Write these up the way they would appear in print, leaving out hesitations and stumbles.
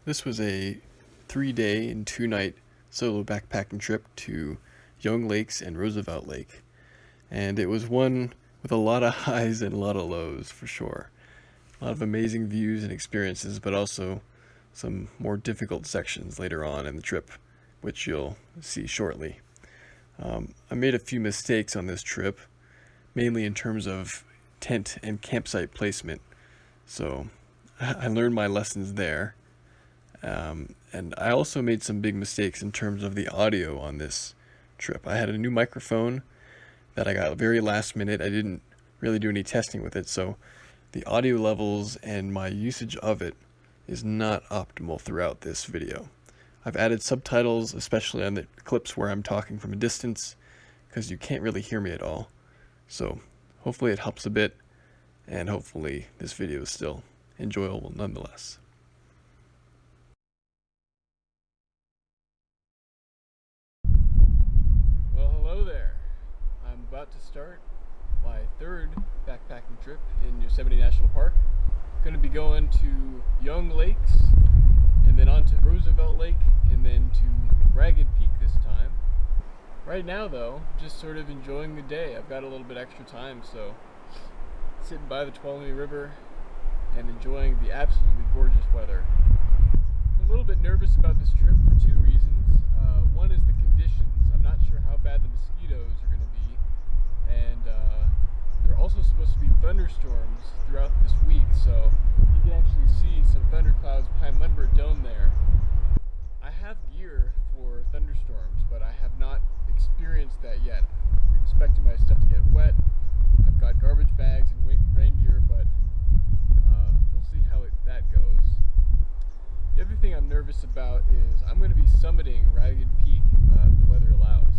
This was a 3-day and 2-night solo backpacking trip to Young Lakes and Roosevelt Lake. And it was one with a lot of highs and a lot of lows for sure. A lot of amazing views and experiences, but also some more difficult sections later on in the trip, which you'll see shortly. I made a few mistakes on this trip, mainly in terms of tent and campsite placement. So I learned my lessons there. And I also made some big mistakes in terms of the audio on this trip. I had a new microphone that I got very last minute. I didn't really do any testing with it, so the audio levels and my usage of it is not optimal throughout this video. I've added subtitles, especially on the clips where I'm talking from a distance, because you can't really hear me at all. So hopefully it helps a bit, and hopefully this video is still enjoyable nonetheless. Well, hello there. I'm about to start my third backpacking trip in Yosemite National Park. Going to be going to Young Lakes, and then on to Roosevelt Lake, and then to Ragged Peak this time. Right now though, just sort of enjoying the day. I've got a little bit extra time, so sitting by the Tuolumne River and enjoying the absolutely gorgeous weather. I'm a little bit nervous about this trip for two reasons. One is the conditions. I'm not sure how bad the mosquitoes are going to be, and there are also supposed to be thunderstorms throughout this week, so you can actually see some thunderclouds behind Lembert Dome there. I have gear for thunderstorms, but I have not experienced that yet. I'm expecting my stuff to get wet. I've got garbage bags and rain gear, but we'll see how that goes. The other thing I'm nervous about is I'm going to be summiting Ragged Peak if the weather allows.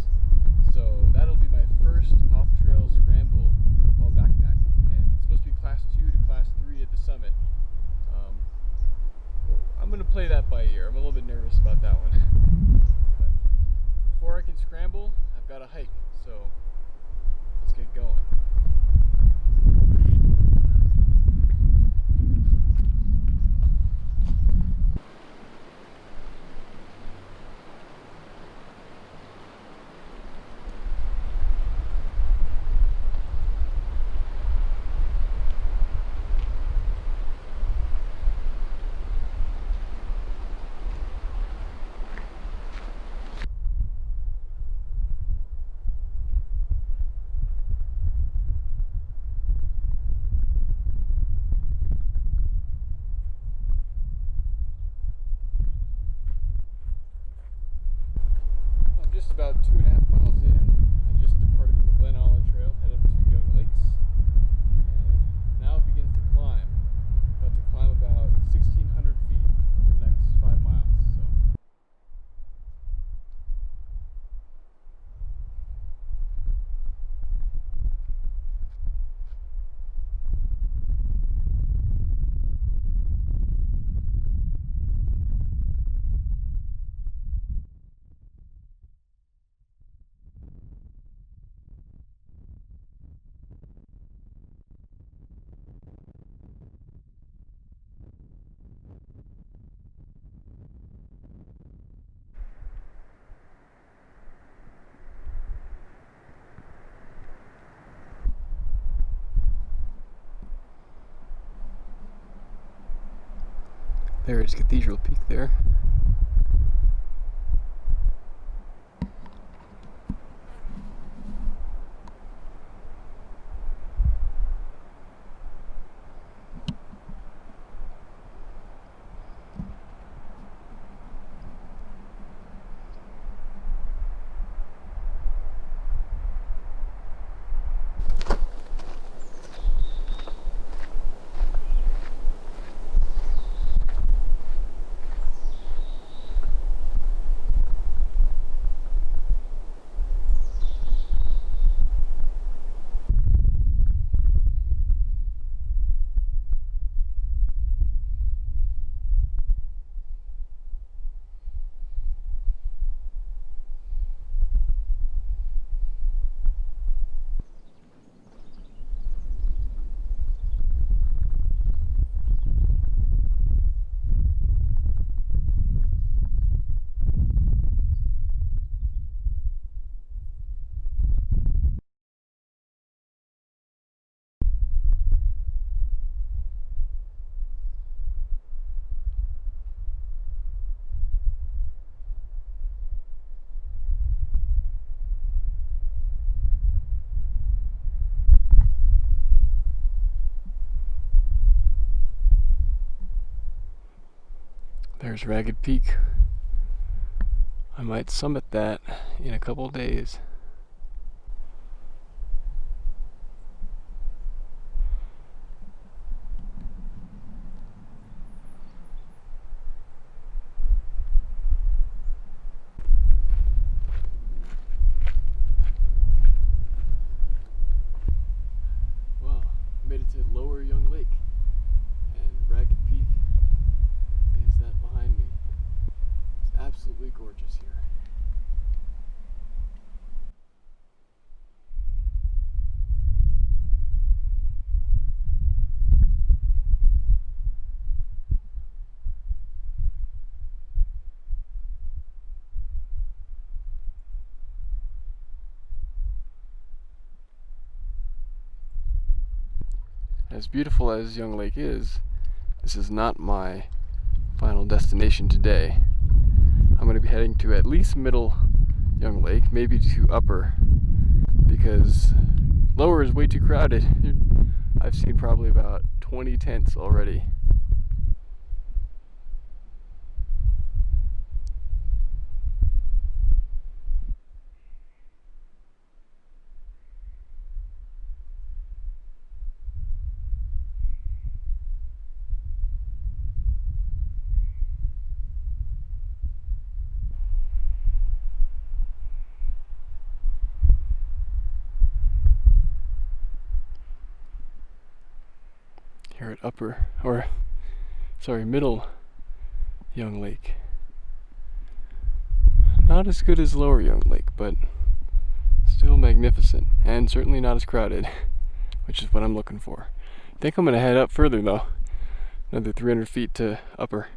So that'll be my first off-trail scramble while backpacking. And it's supposed to be class 2 to class 3 at the summit. I'm going to play that by ear. I'm a little bit nervous about that one. But before I can scramble, I've got to hike. So let's get going. Just about 2.5 miles in. I just departed from the Glen Island Trail, headed up to Young Lakes, and now it begins the climb. About to climb about 1,600 feet for the next 5 miles. So. There is Cathedral Peak there. There's Ragged Peak. I might summit that in a couple days. Well, made it to Lower Young Lake, and Ragged Peak is that behind me. It's absolutely gorgeous here. As beautiful as Young Lake is, this is not my final destination today. I'm going to be heading to at least Middle Young Lake, maybe to Upper, because Lower is way too crowded. I've seen probably about 20 tents already. Here at Middle Young Lake. Not as good as Lower Young Lake, but still magnificent, and certainly not as crowded, which is what I'm looking for. I think I'm going to head up further though, another 300 feet to Upper.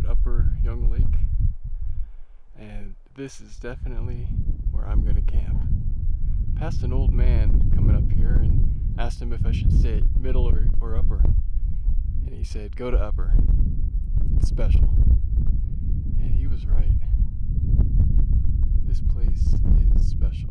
Upper Young Lake, and this is definitely where I'm gonna camp. Passed an old man coming up here and asked him if I should stay at Middle or Upper, and he said go to Upper, it's special, and he was right. This place is special.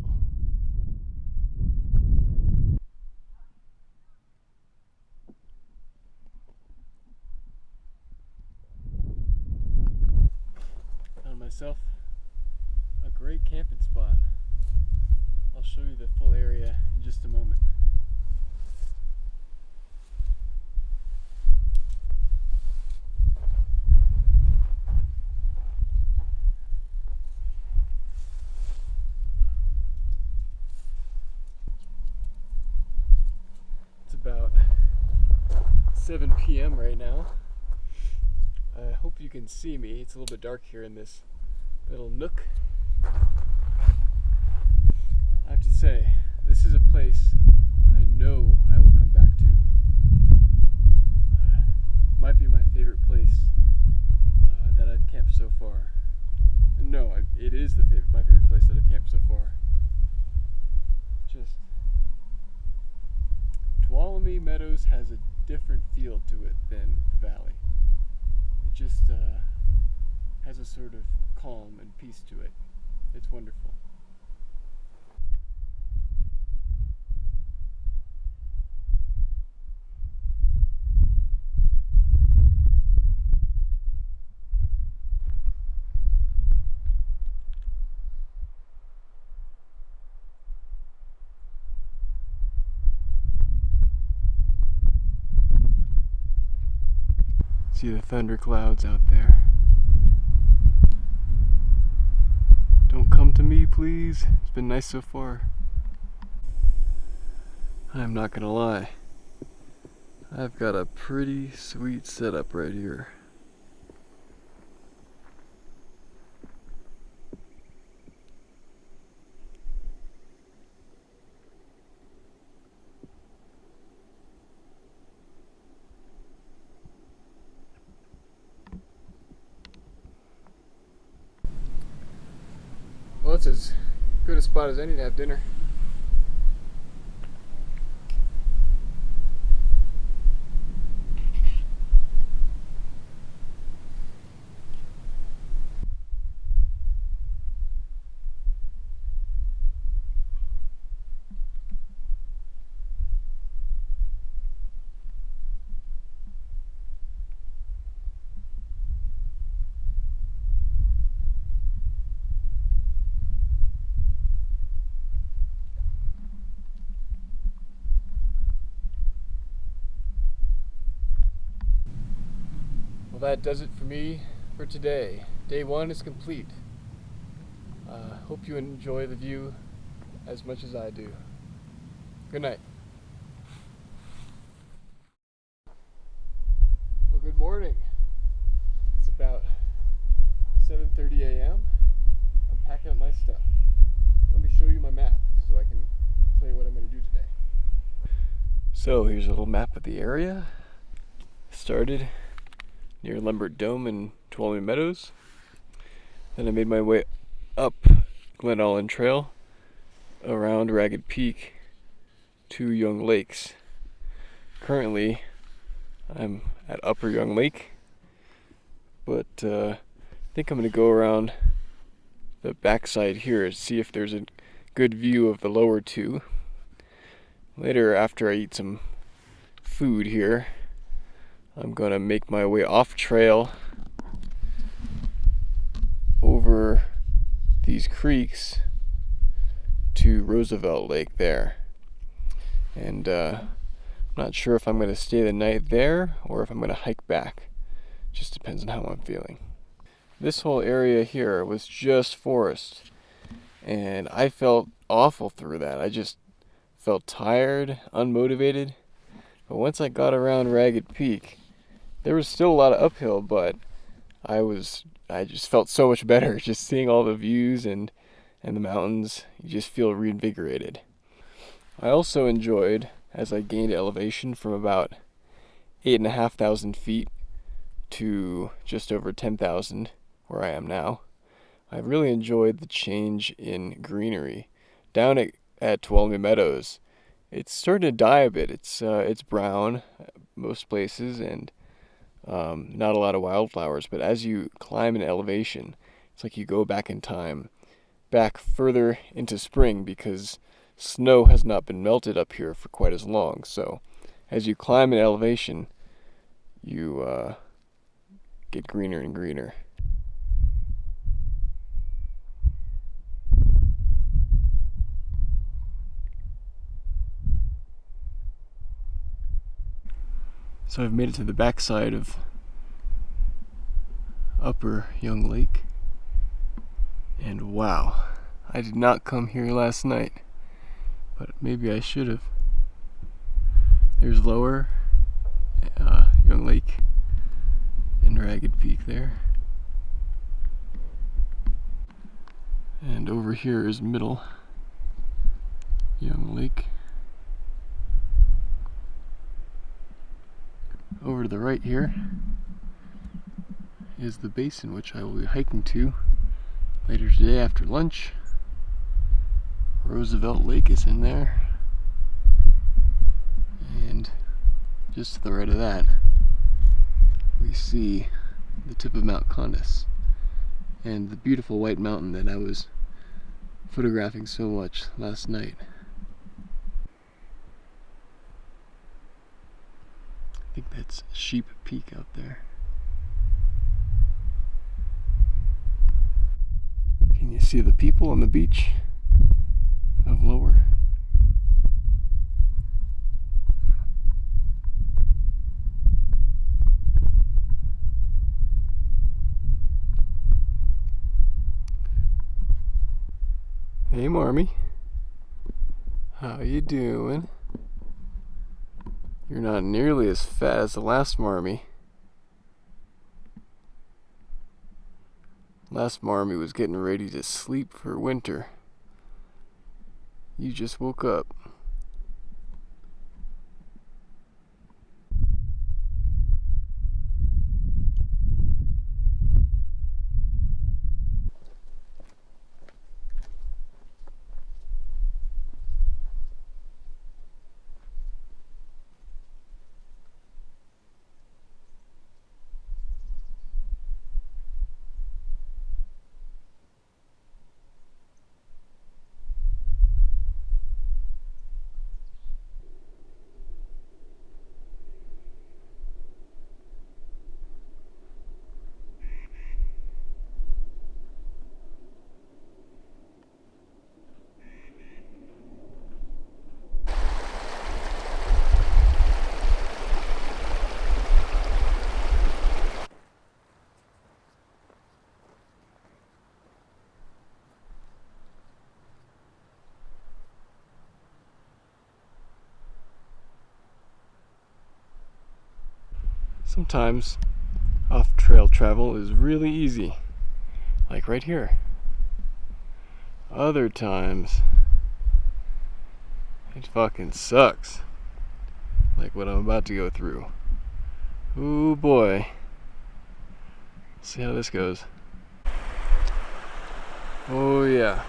Found myself a great camping spot. I'll show you the full area in just a moment. It's about 7 p.m. right now. I hope you can see me. It's a little bit dark here in this little nook. I have to say, this is a place I know I will come back to. Might be my favorite place that I've camped so far. No, it is my favorite place that I've camped so far. Just Tuolumne Meadows has a different feel to it than the valley. It just has a sort of calm and peace to it. It's wonderful. See the thunder clouds out there. Don't come to me, please. It's been nice so far. I'm not gonna lie. I've got a pretty sweet setup right here. spot as any to have dinner. Well, that does it for me for today. Day one is complete. Hope you enjoy the view as much as I do. Good night. Well, good morning. It's about 7:30 a.m. I'm packing up my stuff. Let me show you my map so I can tell you what I'm going to do today. So here's a little map of the area. Started near Lambert Dome in Tuolumne Meadows. Then I made my way up Glen Allen Trail around Ragged Peak to Young Lakes. Currently, I'm at Upper Young Lake, but I think I'm going to go around the backside here to see if there's a good view of the lower two. Later, after I eat some food here, I'm going to make my way off trail over these creeks to Roosevelt Lake there. And I'm not sure if I'm going to stay the night there or if I'm going to hike back. Just depends on how I'm feeling. This whole area here was just forest, and I felt awful through that. I just felt tired, unmotivated. But once I got around Ragged Peak, there was still a lot of uphill, but I just felt so much better just seeing all the views and the mountains. You just feel reinvigorated. I also enjoyed, as I gained elevation from about 8,500 feet to just over 10,000 where I am now, I really enjoyed the change in greenery. Down at Tuolumne Meadows, it's starting to die a bit. It's brown most places and not a lot of wildflowers, but as you climb in elevation, it's like you go back in time, back further into spring, because snow has not been melted up here for quite as long. So as you climb in elevation, you get greener and greener. So I've made it to the backside of Upper Young Lake, and wow, I did not come here last night, but maybe I should have. There's Lower Young Lake and Ragged Peak there, and over here is Middle Young Lake. Over to the right here is the basin, which I will be hiking to later today after lunch. Roosevelt Lake is in there, and just to the right of that we see the tip of Mount Condis and the beautiful white mountain that I was photographing so much last night. I think that's Sheep Peak out there. Can you see the people on the beach of Lower? Hey Marmy, how you doing? You're not nearly as fat as the last Marmy. Last Marmy was getting ready to sleep for winter. You just woke up. sometimes off-trail travel is really easy, like right here. Other times, it fucking sucks, like what I'm about to go through. Ooh boy. Let's see how this goes. Oh yeah.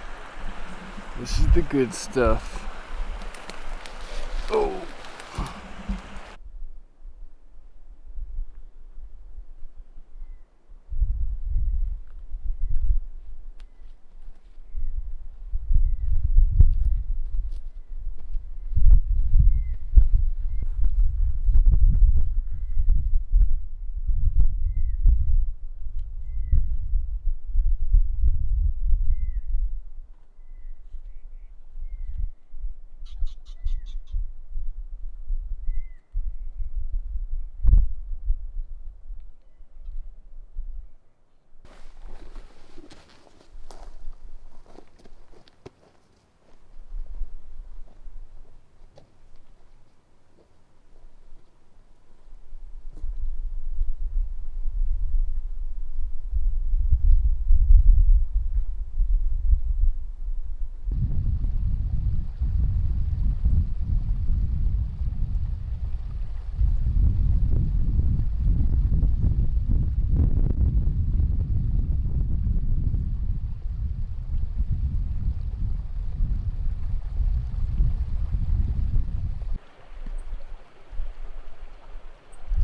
This is the good stuff. Oh.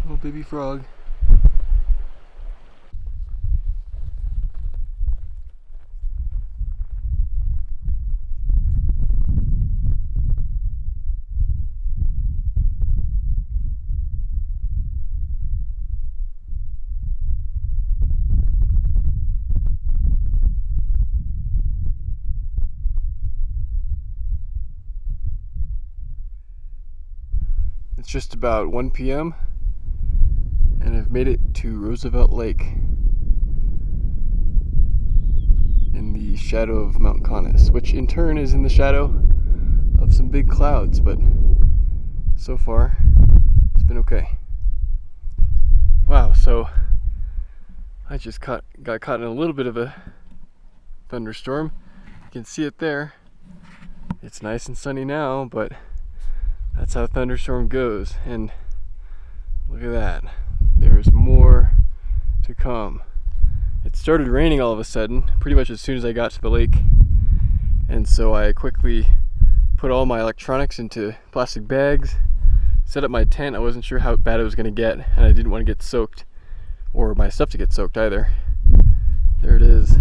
Little baby frog. It's just about 1 p.m. and I've made it to Roosevelt Lake in the shadow of Mount Conness, which in turn is in the shadow of some big clouds, but so far it's been okay. Wow, so I just got caught in a little bit of a thunderstorm. You can see it there. It's nice and sunny now, but that's how a thunderstorm goes. And look at that. There is more to come. It started raining all of a sudden, pretty much as soon as I got to the lake. And so I quickly put all my electronics into plastic bags, set up my tent. I wasn't sure how bad it was going to get, and I didn't want to get soaked, or my stuff to get soaked either. There it is.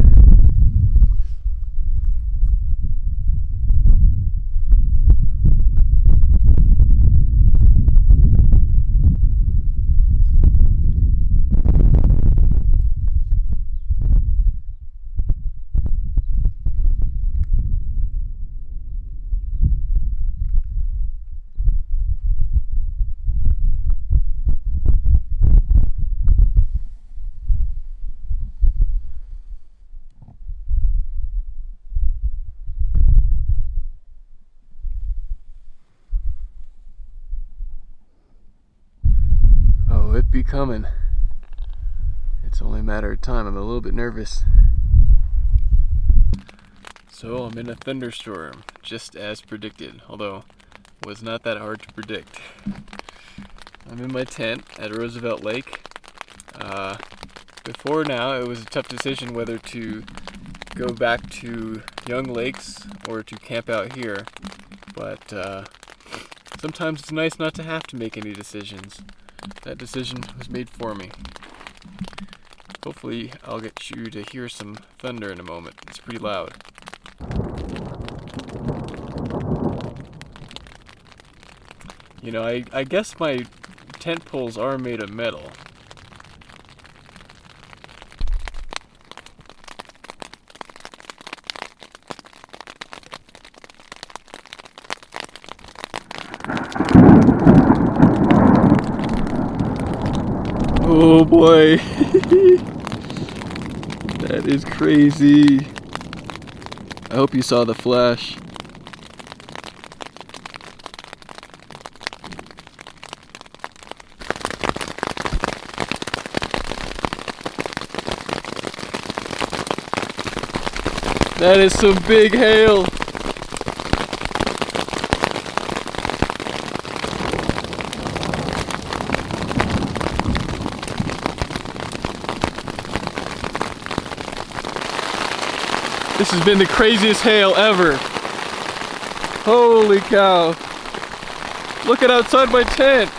Oh, it be coming. It's only a matter of time. I'm a little bit nervous. So I'm in a thunderstorm, just as predicted, although it was not that hard to predict. I'm in my tent at Roosevelt Lake. Before now, it was a tough decision whether to go back to Young Lakes or to camp out here, but sometimes it's nice not to have to make any decisions. That decision was made for me. Hopefully I'll get you to hear some thunder in a moment. It's pretty loud. You know, I guess my tent poles are made of metal. Oh boy. That is crazy. I hope you saw the flash. That is some big hail. This has been the craziest hail ever. Holy cow. Look at outside my tent.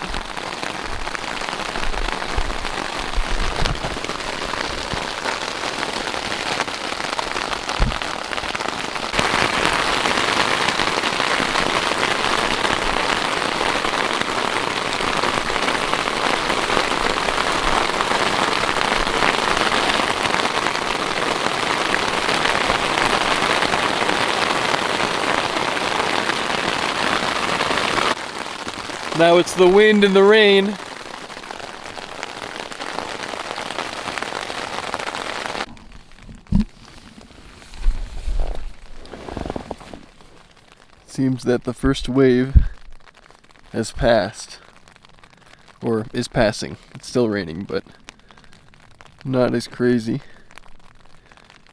Now it's the wind and the rain. Seems that the first wave has passed, or is passing. It's still raining, but not as crazy.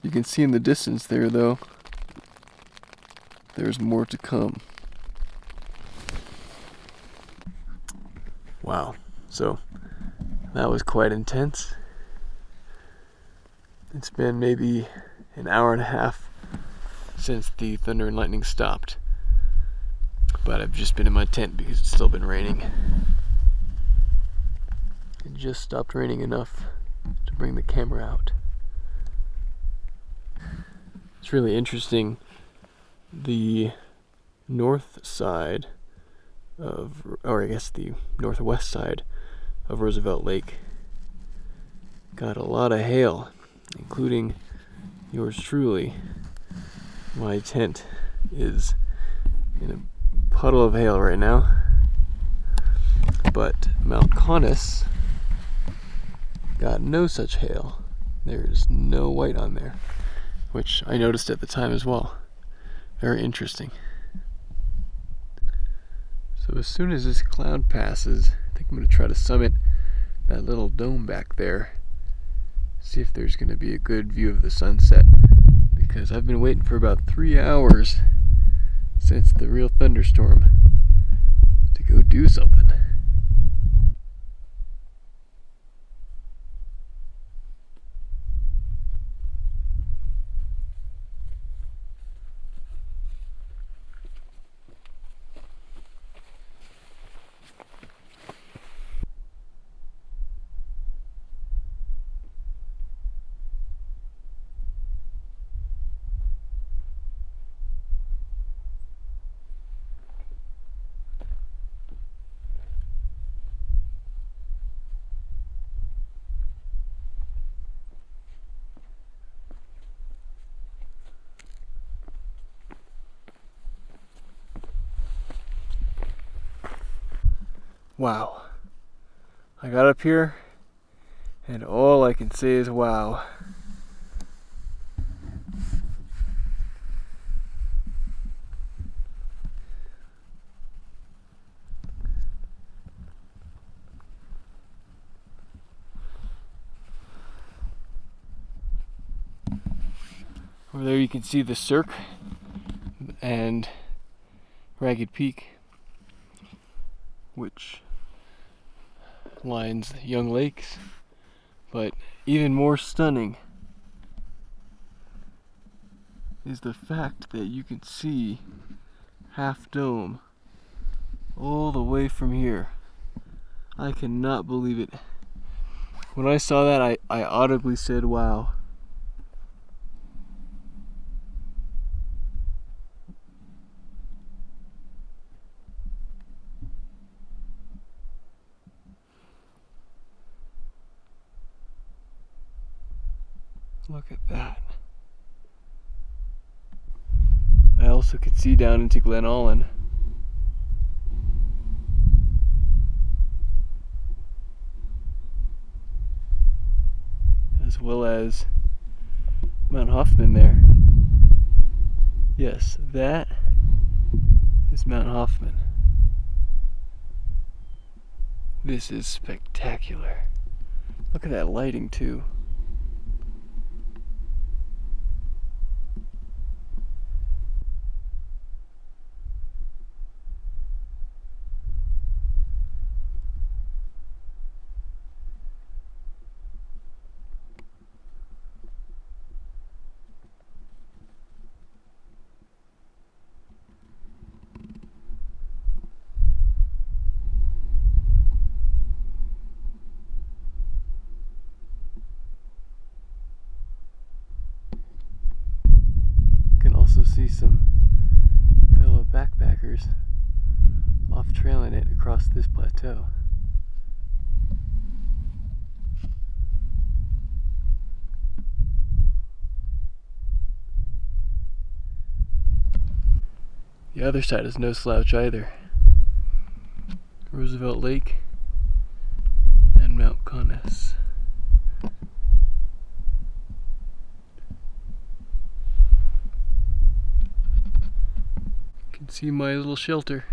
You can see in the distance there, though, there's more to come. Wow, so that was quite intense. It's been maybe an hour and a half since the thunder and lightning stopped, but I've just been in my tent because it's still been raining. It just stopped raining enough to bring the camera out. It's really interesting. The north side of, or I guess the northwest side of Roosevelt Lake got a lot of hail, including yours truly. My tent is in a puddle of hail right now, but Mount Conness got no such hail. There's no white on there, which I noticed at the time as well. Very interesting. So as soon as this cloud passes, I think I'm going to try to summit that little dome back there, see if there's going to be a good view of the sunset, because I've been waiting for about 3 hours since the real thunderstorm to go do something. Wow. I got up here and all I can say is wow. Over there you can see the Cirque and Ragged Peak, which lines Young Lakes, but even more stunning is the fact that you can see Half Dome all the way from here. I cannot believe it. When I saw that, I audibly said wow. Look at that. I also could see down into Glen Allen. As well as Mount Hoffman there. Yes, that is Mount Hoffman. This is spectacular. Look at that lighting too. see some fellow backpackers off trailing it across this plateau. The other side is no slouch either. Roosevelt Lake and Mount Conness. You can see my little shelter.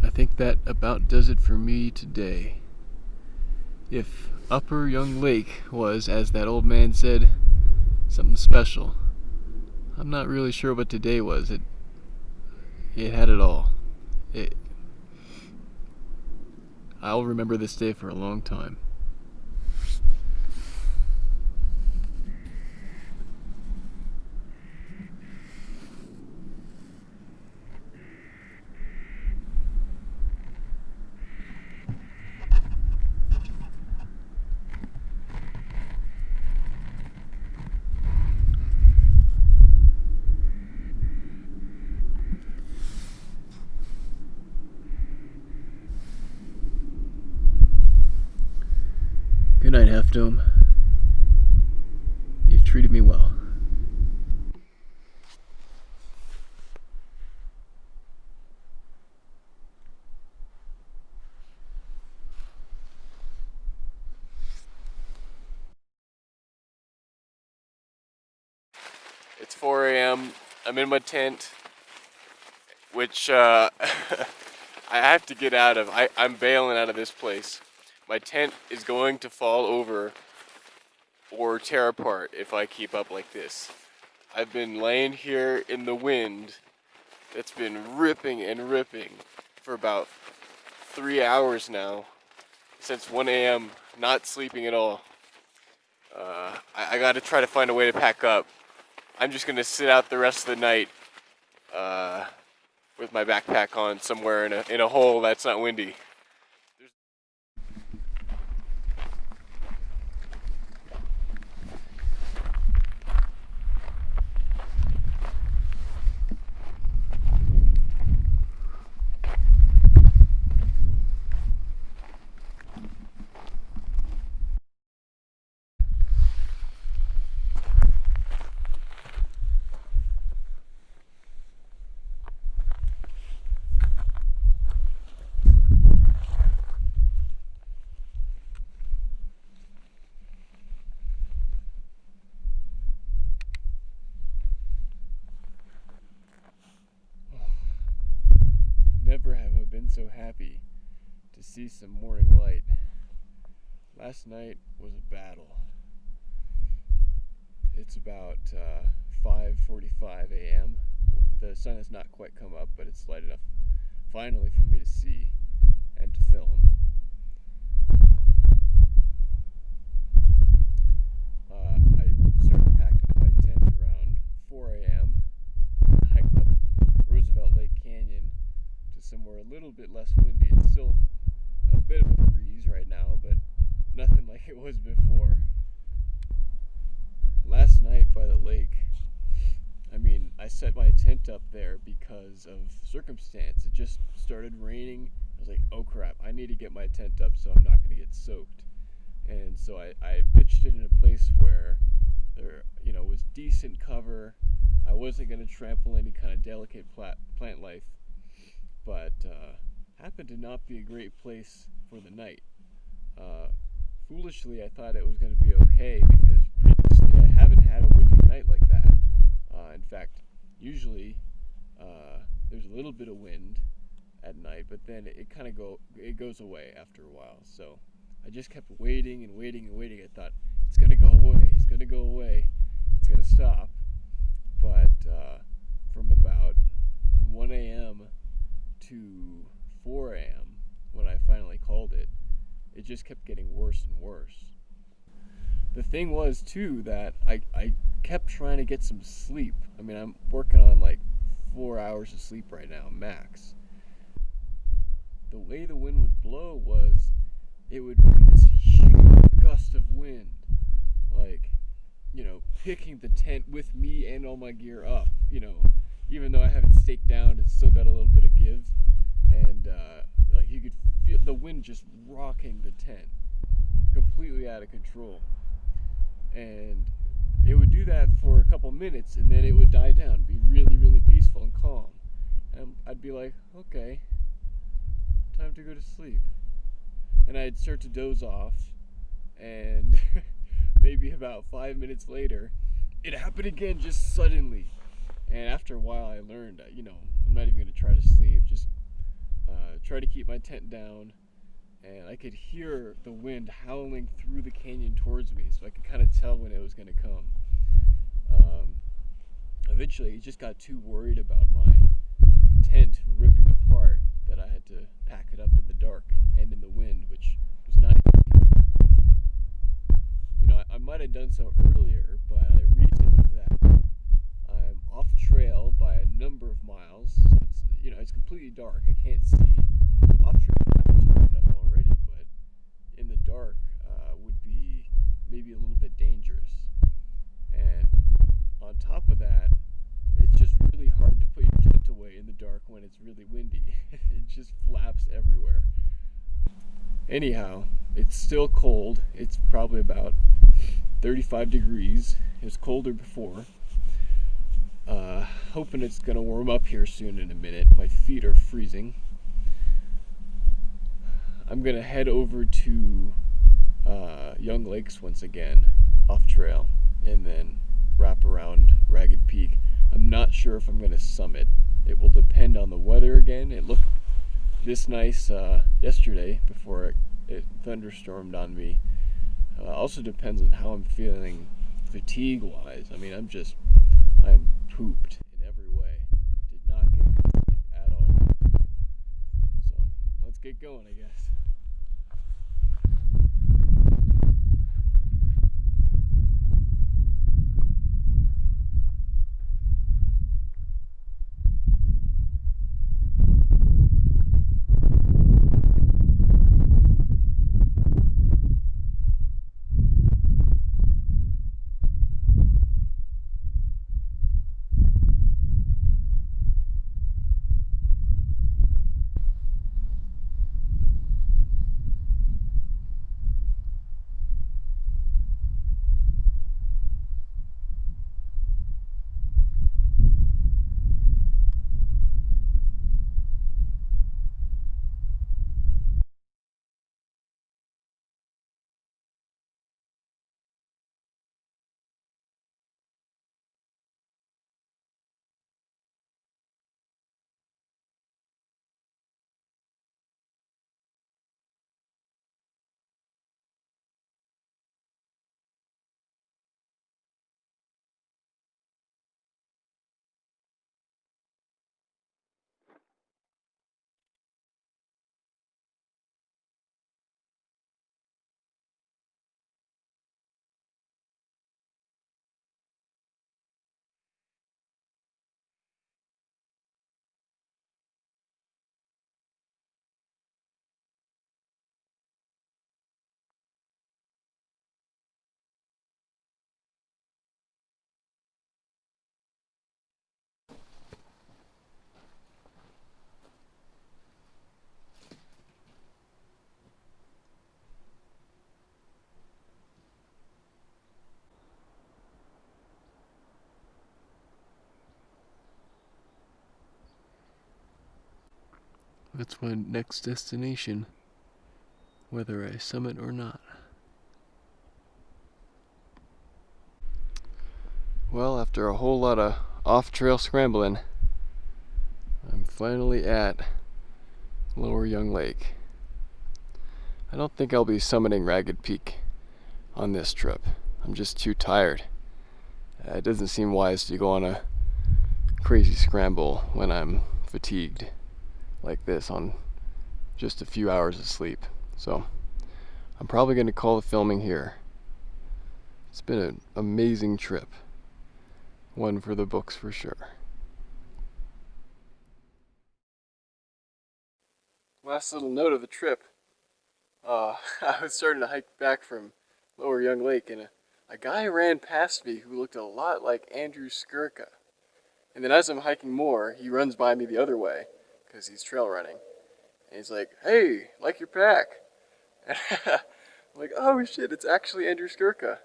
I think that about does it for me today. If Upper Young Lake was, as that old man said, something special, I'm not really sure what today was. It had it all. I'll remember this day for a long time. Good night, Half Dome. You've treated me well. It's 4 a.m. I'm in my tent, which I have to get out of. I'm bailing out of this place. My tent is going to fall over or tear apart if I keep up like this. I've been laying here in the wind that's been ripping and ripping for about 3 hours now, since 1 a.m., not sleeping at all. I gotta try to find a way to pack up. I'm just gonna sit out the rest of the night with my backpack on somewhere in a hole that's not windy. Never have I been so happy to see some morning light. Last night was a battle. It's about 5:45 a.m. The sun has not quite come up, but it's light enough finally for me to see and to film. I started packing up my tent around 4 a.m. Hiked up Roosevelt Lake Canyon to somewhere a little bit less windy. It's still a bit of a breeze right now, but nothing like it was before. Last night by the lake, I set my tent up there because of circumstance. It just started raining. I was like, oh crap, I need to get my tent up so I'm not going to get soaked. And so I pitched it in a place where there was decent cover. I wasn't going to trample any kind of delicate plant life, but happened to not be a great place for the night. Foolishly, I thought it was going to be okay because previously I haven't had a windy night like that. In fact, usually there's a little bit of wind at night, but then it goes away after a while. So I just kept waiting and waiting and waiting. I thought it's gonna go away, it's gonna go away, it's gonna stop. But from about 1 a.m. to 4 a.m. when I finally called it, it just kept getting worse and worse. The thing was too that I kept trying to get some sleep. I mean, I'm working on like 4 hours of sleep right now, max. The way the wind would blow was, it would be this huge gust of wind, like, picking the tent with me and all my gear up. Even though I have it staked down, it's still got a little bit of give, and like you could feel the wind just rocking the tent, completely out of control. And it would do that for a couple minutes, and then it would die down, be really, really peaceful and calm. And I'd be like, okay, time to go to sleep. And I'd start to doze off, and maybe about 5 minutes later, it happened again just suddenly. And after a while, I learned, I'm not even going to try to sleep, just try to keep my tent down. And I could hear the wind howling through the canyon towards me, so I could kind of tell when it was going to come. Eventually, I just got too worried about my tent ripping apart that I had to pack it up in the dark and in the wind, which was not easy. I might have done so earlier, but I reasoned that I'm off trail by a number of miles, so it's completely dark. I can't see. Off trail miles are enough already, but in the dark would be maybe a little bit dangerous. And on top of that, it's just really hard to put your tent away in the dark when it's really windy. It just flaps everywhere. Anyhow, it's still cold. It's probably about 35 degrees. It was colder before. Hoping it's gonna warm up here soon in a minute. My feet are freezing. I'm gonna head over to Young Lakes once again, off trail, and then wrap around Ragged Peak. I'm not sure if I'm gonna summit. It will depend on the weather again. It looked this nice yesterday before it thunderstormed on me. Also depends on how I'm feeling fatigue wise. I mean, I'm pooped in every way. Did not get good sleep at all. So let's get going, I guess. That's my next destination, whether I summit or not. Well, after a whole lot of off-trail scrambling, I'm finally at Lower Young Lake. I don't think I'll be summiting Ragged Peak on this trip. I'm just too tired. It doesn't seem wise to go on a crazy scramble when I'm fatigued like this on just a few hours of sleep. So I'm probably going to call the filming here. It's been an amazing trip. One for the books for sure. Last little note of the trip. I was starting to hike back from Lower Young Lake, and a guy ran past me who looked a lot like Andrew Skirka. And then as I'm hiking more, he runs by me the other way, because he's trail running. And he's like, "Hey, like your pack." And I'm like, "Oh shit, it's actually Andrew Skirka.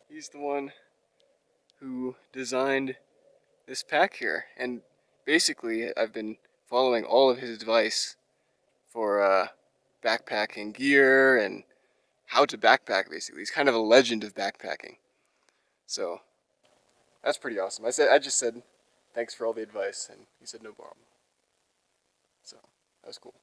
He's the one who designed this pack here." And basically, I've been following all of his advice for backpacking gear and how to backpack, basically. He's kind of a legend of backpacking. So that's pretty awesome. I just said thanks for all the advice, and he said no problem. So that was cool.